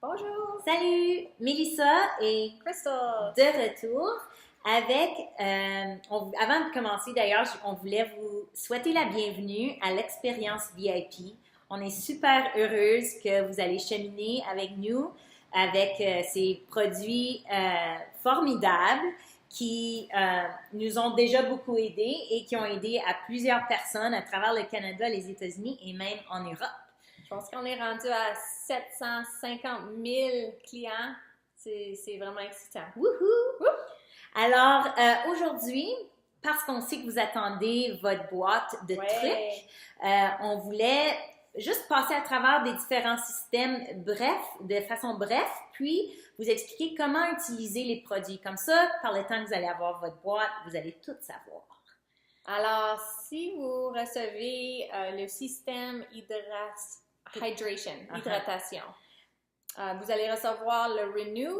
Bonjour! Salut, Mélissa et Crystal! de retour avec, avant de commencer d'ailleurs, on voulait vous souhaiter la bienvenue à l'expérience VIP. On est super heureuse que vous allez cheminer avec nous, avec ces produits formidables qui nous ont déjà beaucoup aidés et qui ont aidé à plusieurs personnes à travers le Canada, les États-Unis et même en Europe. Je pense qu'on est rendu à 750 000 clients. C'est vraiment excitant. Wouhou! Alors, aujourd'hui, parce qu'on sait que vous attendez votre boîte de trucs, on voulait juste passer à travers des différents systèmes de façon bref, puis vous expliquer comment utiliser les produits. Comme ça, par le temps que vous allez avoir votre boîte, vous allez tout savoir. Alors, si vous recevez le système hydratation, vous allez recevoir le Renew,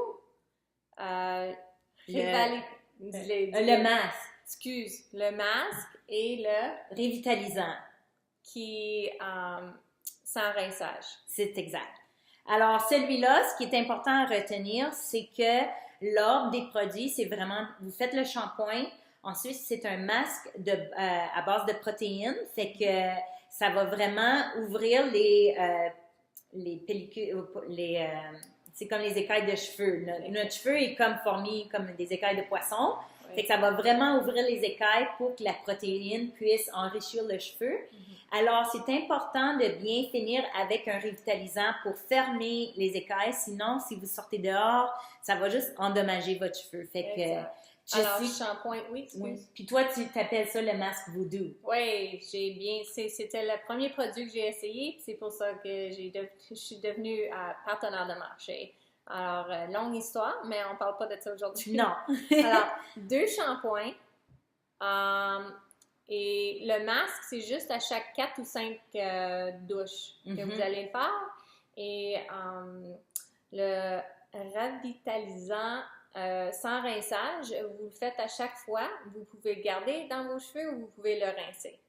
le masque. Excuse, le masque et le révitalisant qui sans rinçage. C'est exact. Alors, celui-là, ce qui est important à retenir, c'est que l'ordre des produits, c'est vraiment, vous faites le shampoing, ensuite, c'est un masque à base de protéines, fait que ça va vraiment ouvrir les pellicules, c'est comme les écailles de cheveux. Notre cheveu est comme fourni comme des écailles de poisson. Fait que ça va vraiment ouvrir les écailles pour que la protéine puisse enrichir le cheveu. Alors, c'est important de bien finir avec un revitalisant pour fermer les écailles. Sinon, si vous sortez dehors, ça va juste endommager votre cheveu. Fait que alors, shampoing, oui. Puis toi, tu t'appelles ça le masque Voodoo. Oui, c'était le premier produit que j'ai essayé, puis c'est pour ça que je suis devenue partenaire de marché. Alors, longue histoire, mais on parle pas de ça aujourd'hui. Non. Alors, 2 shampoings, et le masque, c'est juste à chaque 4 ou 5 douches que vous allez le faire. Et le revitalisant sans rinçage, vous le faites à chaque fois. Vous pouvez le garder dans vos cheveux ou vous pouvez le rincer.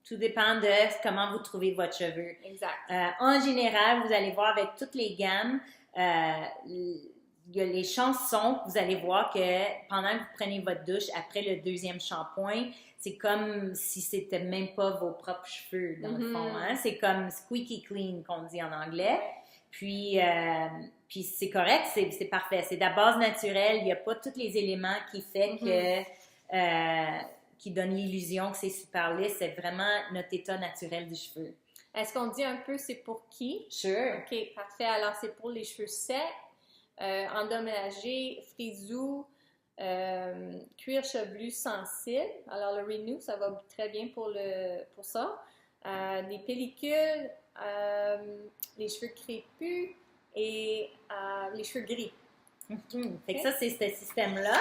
Tout dépend de comment vous trouvez votre cheveu. Exact. En général, vous allez voir avec toutes les gammes, les chances sont que vous allez voir que pendant que vous prenez votre douche, après le deuxième shampoing, c'est comme si c'était même pas vos propres cheveux, dans le fond. Hein? C'est comme squeaky clean qu'on dit en anglais. Puis c'est correct, c'est parfait. C'est de la base naturelle. Il n'y a pas tous les éléments qui fait qui donnent l'illusion que c'est super lisse. C'est vraiment notre état naturel du cheveu. Est-ce qu'on dit un peu c'est pour qui? Sure. OK, parfait. Alors, c'est pour les cheveux secs, endommagés, frisous, cuir chevelu sensible. Alors, le Renew, ça va très bien pour ça. Des pellicules, les cheveux crépus et les cheveux gris. Fait que ça, c'est ce système-là.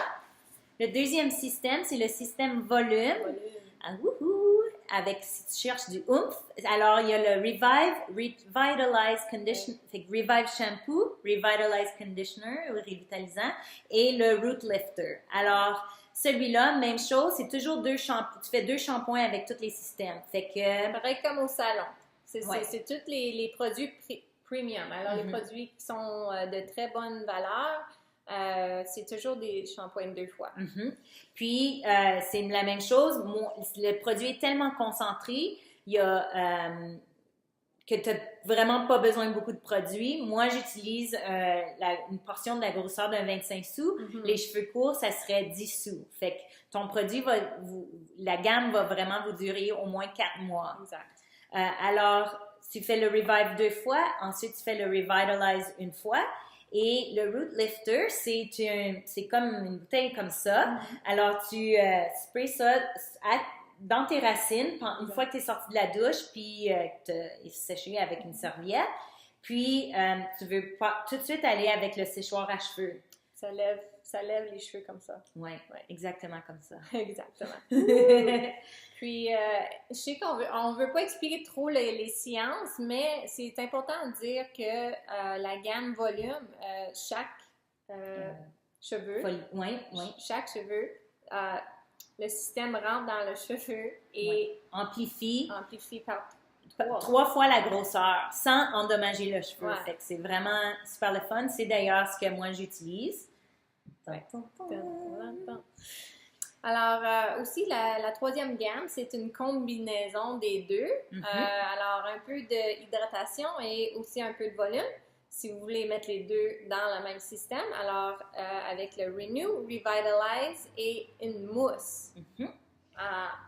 Le deuxième système, c'est le système volume. Ah, wouhou! Avec, si tu cherches du oomph, alors il y a le Revitalize Conditioner, fait que Revive Shampoo, Revitalize Conditioner, ou revitalisant, et le Root Lifter. Alors, celui-là, même chose, c'est toujours 2 shampoings. Tu fais 2 shampoings avec tous les systèmes. Fait que... Pareil comme au salon. C'est tous les produits premium. Alors, les produits qui sont de très bonne valeur, c'est toujours des shampoings 2 fois. Puis, c'est la même chose. Le produit est tellement concentré, il y a que tu n'as vraiment pas besoin de beaucoup de produits. Moi, j'utilise une portion de la grosseur d'un 25 sous. Les cheveux courts, ça serait 10 sous. Fait que ton produit, la gamme va vraiment vous durer au moins 4 mois. Exact. Alors, tu fais le Revive 2 fois, ensuite tu fais le Revitalize 1 fois. Et le Root Lifter, c'est comme une bouteille comme ça. Alors, tu sprays ça dans tes racines une fois que tu es sorti de la douche, puis tu es séché avec une serviette. Puis, tu veux pas tout de suite aller avec le séchoir à cheveux. Ça lève les cheveux comme ça. Oui, exactement comme ça. Exactement. Puis, je sais qu'on veut pas expliquer trop les sciences, mais c'est important de dire que la gamme volume, chaque cheveu, chaque cheveu, le système rentre dans le cheveu et amplifie par 3 fois la grosseur sans endommager le cheveu. Ouais. Fait que c'est vraiment super le fun. C'est d'ailleurs ce que moi j'utilise. Ouais. Alors, aussi, la troisième gamme, c'est une combinaison des deux. Alors, un peu d'hydratation et aussi un peu de volume, si vous voulez mettre les deux dans le même système. Alors, avec le Renew, Revitalize et une mousse.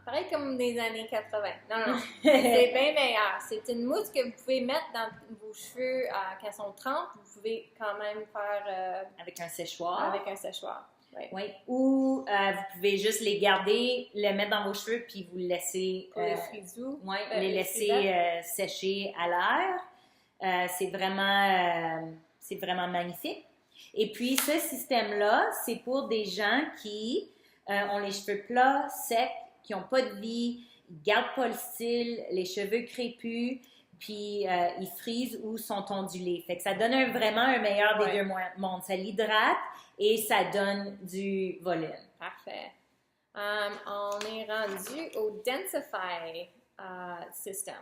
Pareil comme des années 80. Non, c'est bien meilleur. C'est une mousse que vous pouvez mettre dans vos cheveux quand ils sont trempés. Vous pouvez quand même faire... avec un séchoir. Avec un séchoir. Oui. Ou vous pouvez juste les garder, le mettre dans vos cheveux, puis vous le laisser... Pour les frisous. Oui, les laisser sécher à l'air. C'est vraiment magnifique. Et puis, ce système-là, c'est pour des gens qui ont les cheveux plats, secs, qui n'ont pas de vie, ils ne gardent pas le style, les cheveux crépus, puis ils frisent ou sont ondulés. Fait que ça donne vraiment un meilleur des deux mondes. Ça l'hydrate et ça donne du volume. Parfait. On est rendu au Densify System.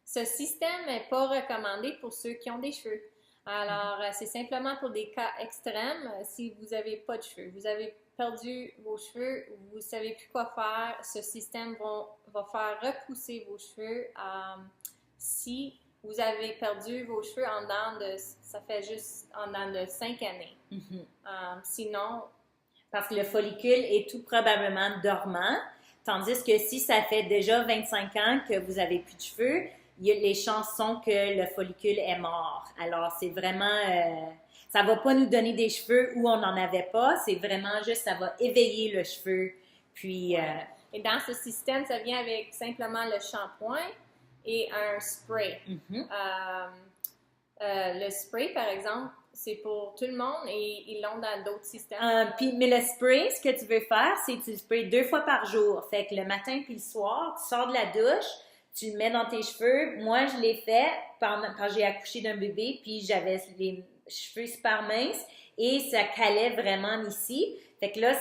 Ce système n'est pas recommandé pour ceux qui ont des cheveux. Alors, c'est simplement pour des cas extrêmes. Si vous n'avez pas de cheveux, vous avez perdu vos cheveux, vous ne savez plus quoi faire, ce système va faire repousser vos cheveux. Si vous avez perdu vos cheveux en dedans ça fait juste en dedans de 5 années. Sinon... Parce que le follicule est tout probablement dormant, tandis que si ça fait déjà 25 ans que vous n'avez plus de cheveux, les chances sont que le follicule est mort. Alors, c'est vraiment... ça ne va pas nous donner des cheveux où on n'en avait pas, c'est vraiment juste, ça va éveiller le cheveu. Puis... Et dans ce système, ça vient avec simplement le shampoing et un spray. Le spray, par exemple, c'est pour tout le monde et ils l'ont dans d'autres systèmes. Mais le spray, ce que tu veux faire, c'est que tu le sprays 2 fois par jour. Fait que le matin puis le soir, tu sors de la douche, tu le mets dans tes cheveux. Moi, je l'ai fait quand j'ai accouché d'un bébé, puis j'avais les cheveux super minces et ça calait vraiment ici. Fait que là,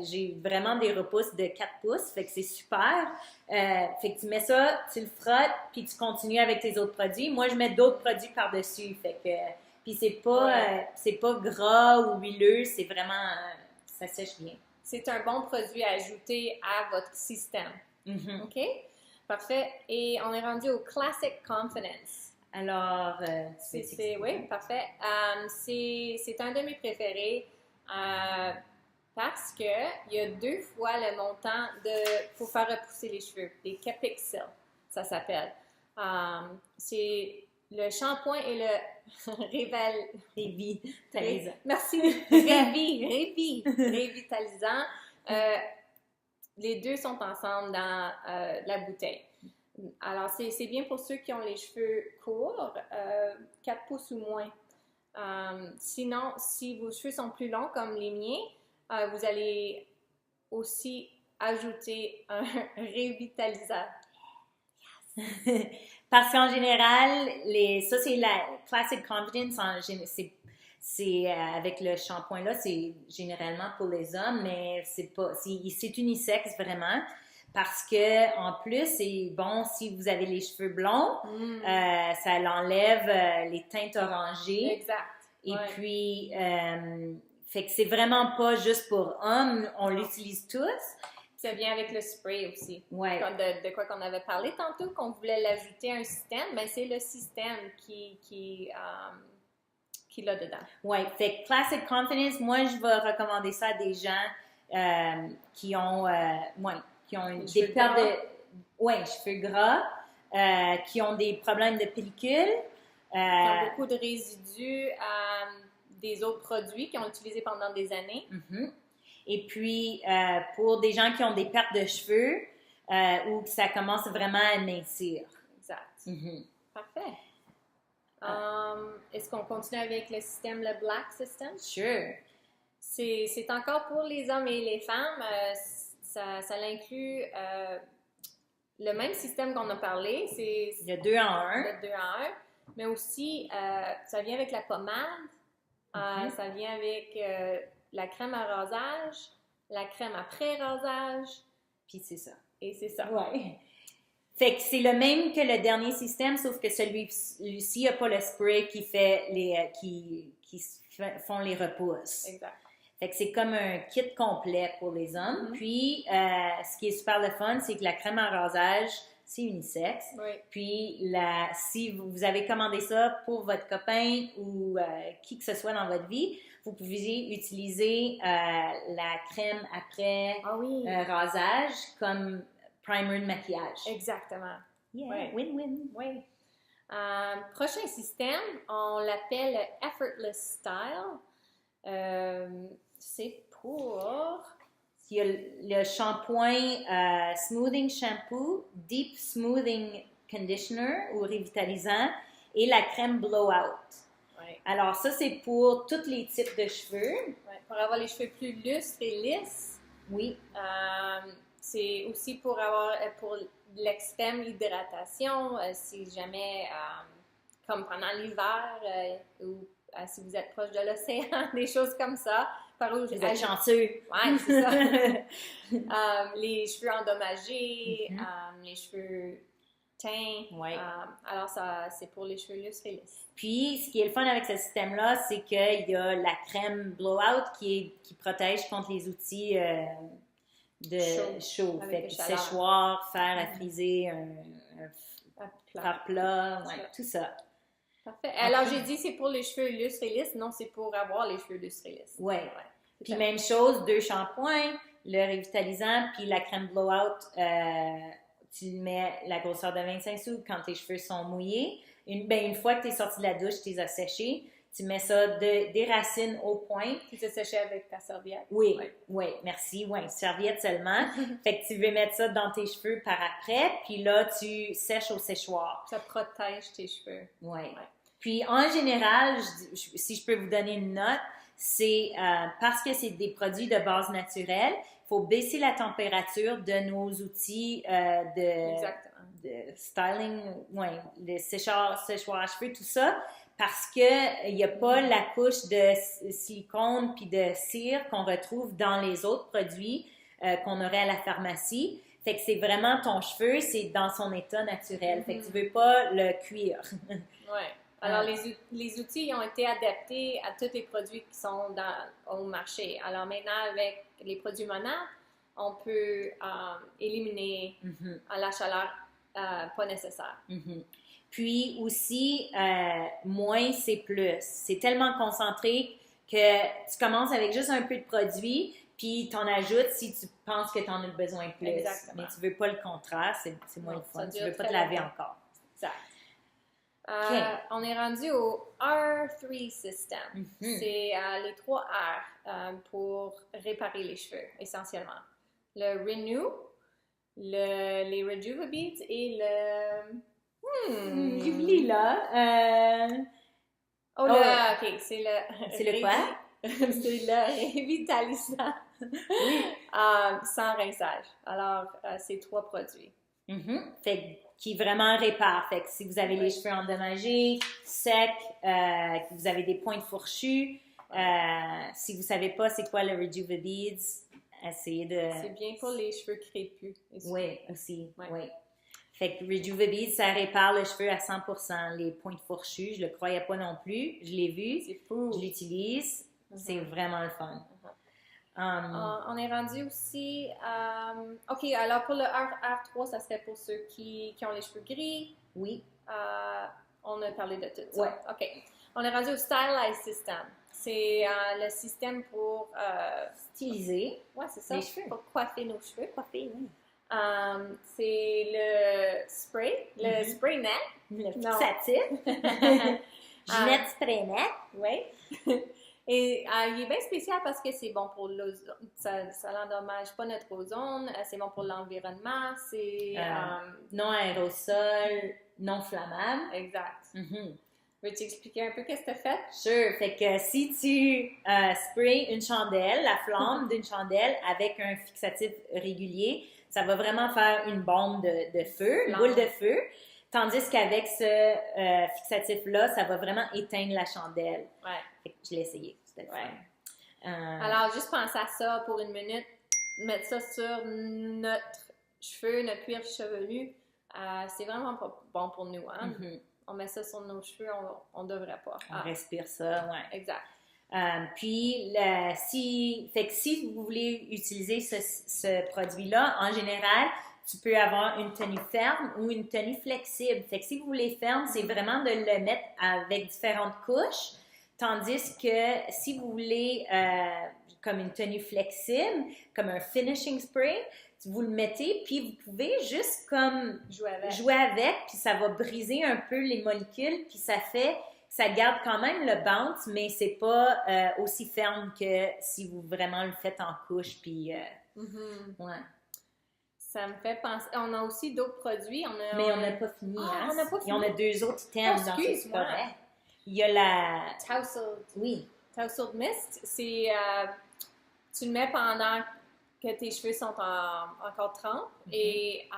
j'ai vraiment des repousses de 4 pouces, fait que c'est super. Fait que tu mets ça, tu le frottes, puis tu continues avec tes autres produits. Moi, je mets d'autres produits par-dessus, fait que... Puis c'est pas gras ou huileux, c'est vraiment... ça sèche bien. C'est un bon produit à ajouter à votre système. OK? Parfait. Et on est rendu au Classic Confidence. Alors, oui, parfait. C'est un de mes préférés parce qu'il y a 2 fois le montant pour faire repousser les cheveux. Les Capixil, ça s'appelle. C'est le shampoing et le Merci. Révitalisant. Les deux sont ensemble dans la bouteille. Alors, c'est bien pour ceux qui ont les cheveux courts, 4 pouces ou moins. Sinon, si vos cheveux sont plus longs comme les miens, vous allez aussi ajouter un révitalisant. Yes. Parce qu'en général, ça c'est la Classic Confidence, c'est avec le shampoing là, c'est généralement pour les hommes, mais c'est unisexe vraiment. Parce que en plus, c'est bon si vous avez les cheveux blonds, ça l'enlève les teintes orangées. Exact. Et puis, fait que c'est vraiment pas juste pour hommes, on l'utilise tous. Ça vient avec le spray aussi. Ouais. De quoi qu'on avait parlé tantôt, qu'on voulait l'ajouter à un système, mais c'est le système qui l'a dedans. Oui, fait que Classic Confidence, moi, je vais recommander ça à des gens qui ont des pertes de cheveux gras, qui ont des problèmes de pellicule. Qui ont beaucoup de résidus des autres produits qu'ils ont utilisés pendant des années. Et puis, pour des gens qui ont des pertes de cheveux ou que ça commence vraiment à mincir. Exact. Parfait. Est-ce qu'on continue avec le système, le Black System? Sure. C'est encore pour les hommes et les femmes. Ça l'inclut le même système qu'on a parlé. C'est le 2 en 1. Le 2 en 1. Mais aussi, ça vient avec la pommade. Ça vient avec la crème à rasage, la crème après rasage. Puis c'est ça. Et c'est ça. Ouais. Fait que c'est le même que le dernier système, sauf que celui-ci n'a pas le spray qui fait font les repousses. Exact. Fait que c'est comme un kit complet pour les hommes. Puis, ce qui est super le fun, c'est que la crème à rasage, c'est unisexe. Oui. Puis, si vous avez commandé ça pour votre copain ou qui que ce soit dans votre vie, vous pouvez utiliser la crème après rasage comme primer de maquillage. Exactement. Yeah, ouais. Win-win. Oui. Prochain système, on l'appelle Effortless Style. C'est pour... Il y a le shampoing Smoothing Shampoo, Deep Smoothing Conditioner ou revitalisant et la crème Blowout. Ouais. Alors ça, c'est pour tous les types de cheveux. Ouais, pour avoir les cheveux plus lustres et lisses. Oui. C'est aussi pour avoir pour l'extrême hydratation, si jamais, comme pendant l'hiver ou si vous êtes proche de l'océan, des choses comme ça. Vous êtes chanceux. Oui, c'est ça. Les cheveux endommagés, les cheveux teints. Ouais. Alors, ça, c'est pour les cheveux lustres et lisses. Puis, ce qui est le fun avec ce système-là, c'est qu'il y a la crème Blowout qui protège contre les outils de chaud. Fait que séchoir, fer à friser, un fer plat, tout ça. Parfait. Alors, j'ai dit c'est pour les cheveux lustres et lisses. Non, c'est pour avoir les cheveux lustres et lisses. Oui. Puis, même chose, 2 shampoings, le revitalisant, puis la crème Blowout, tu mets la grosseur de 25 sous quand tes cheveux sont mouillés. Une fois que tu es sorti de la douche, tu les as séchés, tu mets ça des racines au point. Tu te séché avec ta serviette? Oui, merci. Oui, serviette seulement. Fait que tu veux mettre ça dans tes cheveux par après, puis là, tu sèches au séchoir. Ça protège tes cheveux. Oui. Puis, en général, si je peux vous donner une note, c'est parce que c'est des produits de base naturelle, il faut baisser la température de nos outils de styling, de séchoir à cheveux, tout ça, parce qu'il n'y a pas la couche de silicone puis de cire qu'on retrouve dans les autres produits qu'on aurait à la pharmacie. Fait que c'est vraiment ton cheveu, c'est dans son état naturel. Fait que tu veux pas le cuire. Oui. Alors, les outils ont été adaptés à tous les produits qui sont au marché. Alors, maintenant, avec les produits Monat, on peut éliminer la chaleur pas nécessaire. Puis aussi, moins c'est plus. C'est tellement concentré que tu commences avec juste un peu de produit, puis tu en ajoutes si tu penses que tu en as besoin de plus. Exactement. Mais tu veux pas le contraire, c'est moins le fun. Tu veux pas te laver encore. Exact. On est rendu au R3 System. C'est les 3 R pour réparer les cheveux, essentiellement. Le Renew, les Rejuvebeads et le... J'oublie là. OK, c'est le... C'est le quoi? C'est le revitalisant sans rinçage. Alors, c'est 3 produits. Fait qui vraiment répare. Fait que si vous avez les cheveux endommagés, secs, que vous avez des pointes fourchues, si vous savez pas c'est quoi le Rejuvebeads, essayez de... C'est bien pour les cheveux crépus. Oui, aussi. Oui. Fait que Rejuvebeads, ça répare le cheveu à 100%. Les pointes fourchues, je le croyais pas non plus. Je l'ai vu. C'est fou. Je l'utilise. C'est vraiment le fun. On est rendu aussi... OK, alors pour le R3, ça serait pour ceux qui ont les cheveux gris. Oui. On a parlé de tout ça. Ouais. OK. On est rendu au Stylized System. C'est le système pour... styliser. Ouais, c'est ça. Les cheveux. Pour coiffer nos cheveux. Coiffer, oui. C'est le spray. Le spray net. Le fixatif. Ginette spray net. Oui. Et il est bien spécial parce que c'est bon pour l'ozone. Ça n'endommage pas notre ozone. C'est bon pour l'environnement. C'est... non aérosol, non flammable. Exact. Veux-tu expliquer un peu qu'est-ce que tu as fait? Sure. Fait que si tu sprays une chandelle, la flamme d'une chandelle avec un fixatif régulier, ça va vraiment faire une bombe de feu, une boule de feu. Tandis qu'avec ce fixatif-là, ça va vraiment éteindre la chandelle. Ouais. Fait que je l'ai essayé. C'était le fun. Alors, juste penser à ça pour une minute. Mettre ça sur notre cheveu, notre cuir chevelu. c'est vraiment pas bon pour nous. Hein? Mhm. On met ça sur nos cheveux, on devrait pas. On respire ça, ouais. Exact. Puis, fait que si vous voulez utiliser ce produit-là, en général, tu peux avoir une tenue ferme ou une tenue flexible. Fait que si vous voulez ferme, c'est vraiment de le mettre avec différentes couches. Tandis que si vous voulez comme une tenue flexible, comme un finishing spray, vous le mettez, puis vous pouvez juste comme jouer avec, puis ça va briser un peu les molécules, puis ça garde quand même le bounce, mais c'est pas aussi ferme que si vous vraiment le faites en couche, puis ouais. Ça me fait penser. On a aussi d'autres produits. Mais on n'a pas fini. Ah, on n'a pas fini. Il y en a 2 autres items dans ce forêt. Il y a la... Tousled. Oui. Tousled Mist. C'est... tu le mets pendant que tes cheveux sont encore trempes et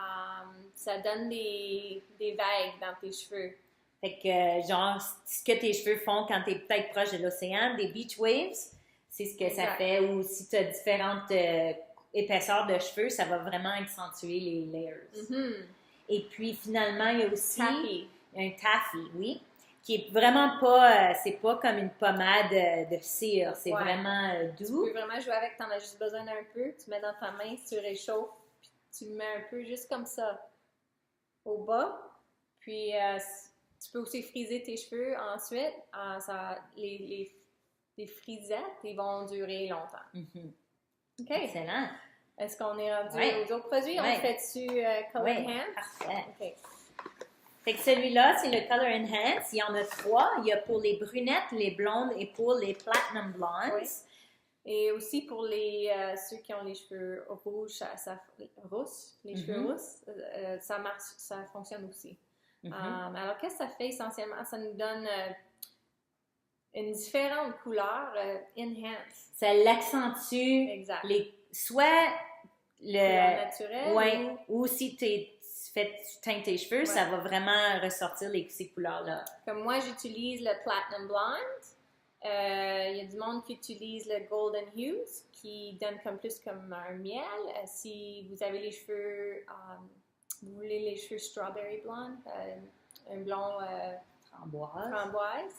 ça donne des vagues dans tes cheveux. Fait que, genre, ce que tes cheveux font quand tu es peut-être proche de l'océan, des beach waves, c'est ce que ça fait. Ou si tu as différentes épaisseurs de cheveux, ça va vraiment accentuer les layers. Et puis, finalement, il y a aussi un taffy, oui, qui est vraiment pas, c'est pas comme une pommade de cire, c'est vraiment doux. Tu peux vraiment jouer avec, t'en as juste besoin d'un peu, tu mets dans ta main, tu réchauffes, puis tu le mets un peu juste comme ça, au bas, puis tu peux aussi friser tes cheveux ensuite, les frisettes, ils vont durer longtemps. OK. Excellent. Est-ce qu'on est rendu aux autres produits? On fait-tu Color Enhance? Parfait. OK. Fait que celui-là, c'est le Color Enhance. Il y en a 3. Il y a pour les brunettes, les blondes et pour les platinum blondes. Oui. Et aussi pour ceux qui ont les cheveux rouges, les cheveux rousses, ça marche, ça fonctionne aussi. Alors, qu'est-ce que ça fait essentiellement? Ça nous donne une différente couleur, enhance. Ça l'accentue. Exact. Soit le naturel ou si tu teintes tes cheveux, ça va vraiment ressortir ces couleurs-là. Comme moi, j'utilise le Platinum Blonde. Il y a du monde qui utilise le Golden Hues, qui donne plus comme un miel. Si vous avez les cheveux, vous voulez les cheveux Strawberry Blonde, un blond framboise.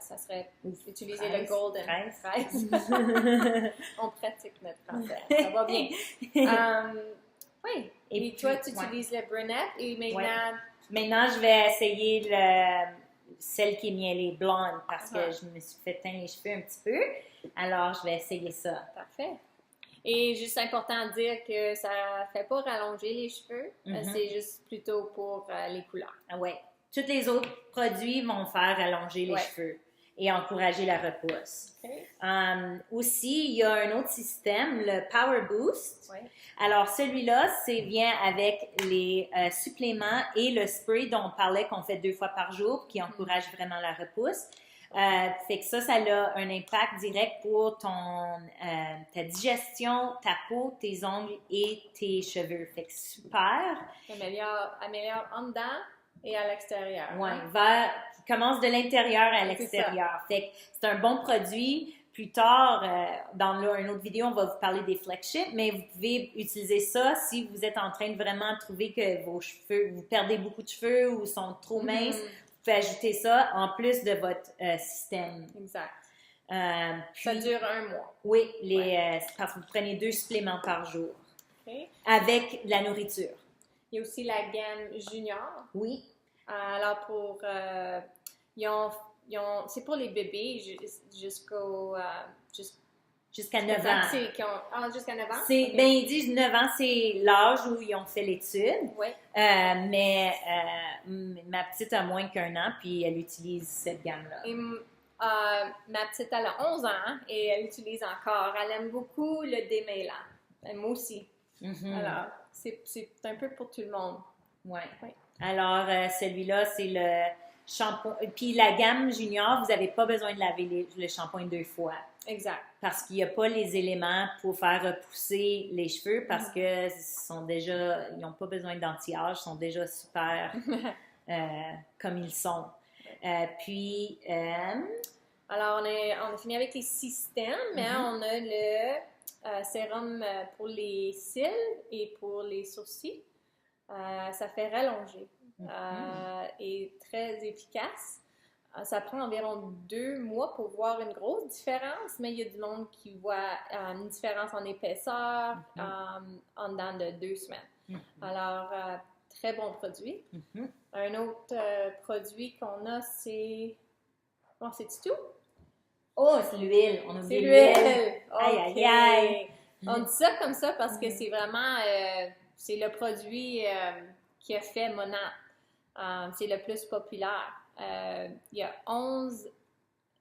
Ça serait utiliser le golden. Fraise. On pratique notre français. Ça va bien. Oui. Et toi, tu utilises le brunette et maintenant... Maintenant, je vais essayer celle qui est miellée blonde parce que je me suis fait teindre les cheveux un petit peu. Alors, je vais essayer ça. Parfait. Et juste important de dire que ça ne fait pas rallonger les cheveux. C'est juste plutôt pour les couleurs. Oui. Tous les autres produits vont faire allonger les cheveux et encourager la repousse. Okay. Aussi, il y a un autre système, le Power Boost. Oui. Alors, celui-là, vient avec les suppléments et le spray dont on parlait qu'on fait 2 fois par jour, qui encourage vraiment la repousse. Fait que ça a un impact direct pour ta digestion, ta peau, tes ongles et tes cheveux. Fait que super. Améliore en dedans et à l'extérieur. Oui, qui commence de l'intérieur à l'extérieur. Fait que c'est un bon produit. Plus tard, dans une autre vidéo, on va vous parler des flex-chips, mais vous pouvez utiliser ça si vous êtes en train de vraiment trouver que vos cheveux, vous perdez beaucoup de cheveux ou sont trop minces. Vous pouvez ajouter ça en plus de votre système. Exact. Puis, ça dure 1 mois. Oui, parce que vous prenez 2 suppléments par jour. Okay. Avec la nourriture. Il y a aussi la gamme Junior. Oui. Alors, c'est pour les bébés jusqu'à 9 ans. Jusqu'à 9 ans? Okay. Ben, ils disent 9 ans, c'est l'âge où ils ont fait l'étude. Oui. Mais ma petite a moins qu'1 an, puis elle utilise cette gamme-là. Et, ma petite, elle a 11 ans et elle utilise encore. Elle aime beaucoup le démêlant. Moi aussi. Alors, c'est un peu pour tout le monde. Oui. Alors, celui-là, c'est le shampoing. Puis la gamme junior, vous n'avez pas besoin de laver le shampoing 2 fois. Exact. Parce qu'il n'y a pas les éléments pour faire repousser les cheveux parce que ils n'ont pas besoin d'anti-âge, ils sont déjà super comme ils sont. Puis... Alors, on a fini avec les systèmes, mais on a le sérum pour les cils et pour les sourcils. Ça fait rallonger et très efficace. Ça prend environ 2 mois pour voir une grosse différence, mais il y a du monde qui voit une différence en épaisseur en dedans de 2 semaines. Alors, très bon produit. Un autre produit qu'on a, c'est... Bon, c'est-tu tout? Oh, c'est l'huile. On oublie C'est l'huile. Aïe, aïe, aïe. On dit ça comme ça parce que c'est vraiment... c'est le produit qui a fait Monat. C'est le plus populaire. Il y a 11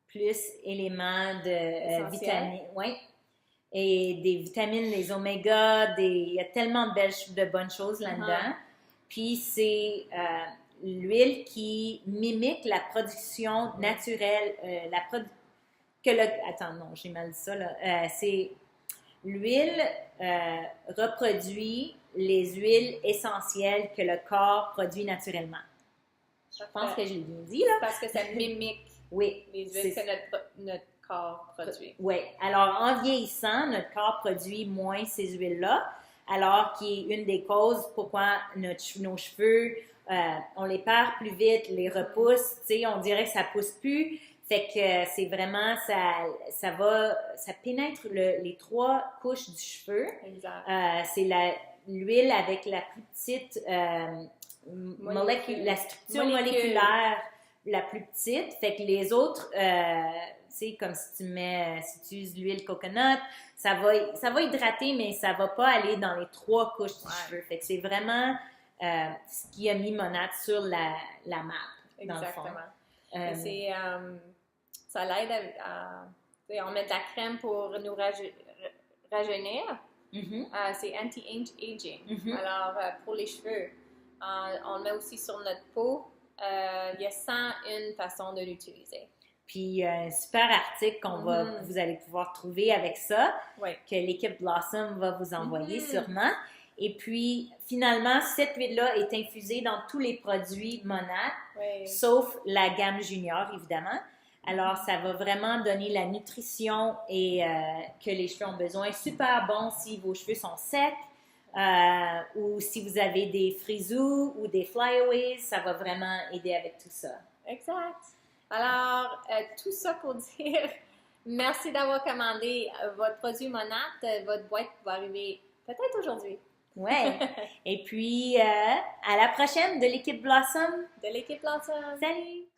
plus éléments de vitamines. Oui. Et des vitamines, les oméga, il y a tellement de bonnes choses là-dedans. Puis c'est l'huile qui mimique la production naturelle, attends, non, j'ai mal dit ça, là. C'est l'huile reproduit les huiles essentielles que le corps produit naturellement. Je pense que je l'ai bien dit, là. Parce que ça mimique les huiles que notre corps produit. Oui. Alors, en vieillissant, notre corps produit moins ces huiles-là, alors qui est une des causes pourquoi nos cheveux, on les perd plus vite, les repousse, tu sais, on dirait que ça pousse plus. Fait que c'est vraiment, ça pénètre les 3 couches du cheveu. Exact. C'est l'huile avec la plus petite... la structure moléculaire la plus petite, fait que les autres, c'est comme si tu uses l'huile coconut, ça va hydrater, mais ça va pas aller dans les 3 couches du cheveu. Fait que c'est vraiment ce qui a mis Monat sur la map, dans exactement. Le fond. Ça l'aide on met de la crème pour nous rajeunir. C'est anti-aging. Alors, pour les cheveux, on le met aussi sur notre peau. Il y a 101 façons de l'utiliser. Puis, un super article que vous allez pouvoir trouver avec ça, que l'équipe Blossom va vous envoyer sûrement. Et puis, finalement, cette huile-là est infusée dans tous les produits Monat, sauf la gamme junior, évidemment. Alors, ça va vraiment donner la nutrition et que les cheveux ont besoin. Super bon si vos cheveux sont secs. Ou si vous avez des frisous ou des flyaways, ça va vraiment aider avec tout ça. Exact. Alors, tout ça pour dire merci d'avoir commandé votre produit Monat. Votre boîte va arriver peut-être aujourd'hui. Ouais. Et puis, à la prochaine de l'équipe Blossom. De l'équipe Blossom. Salut!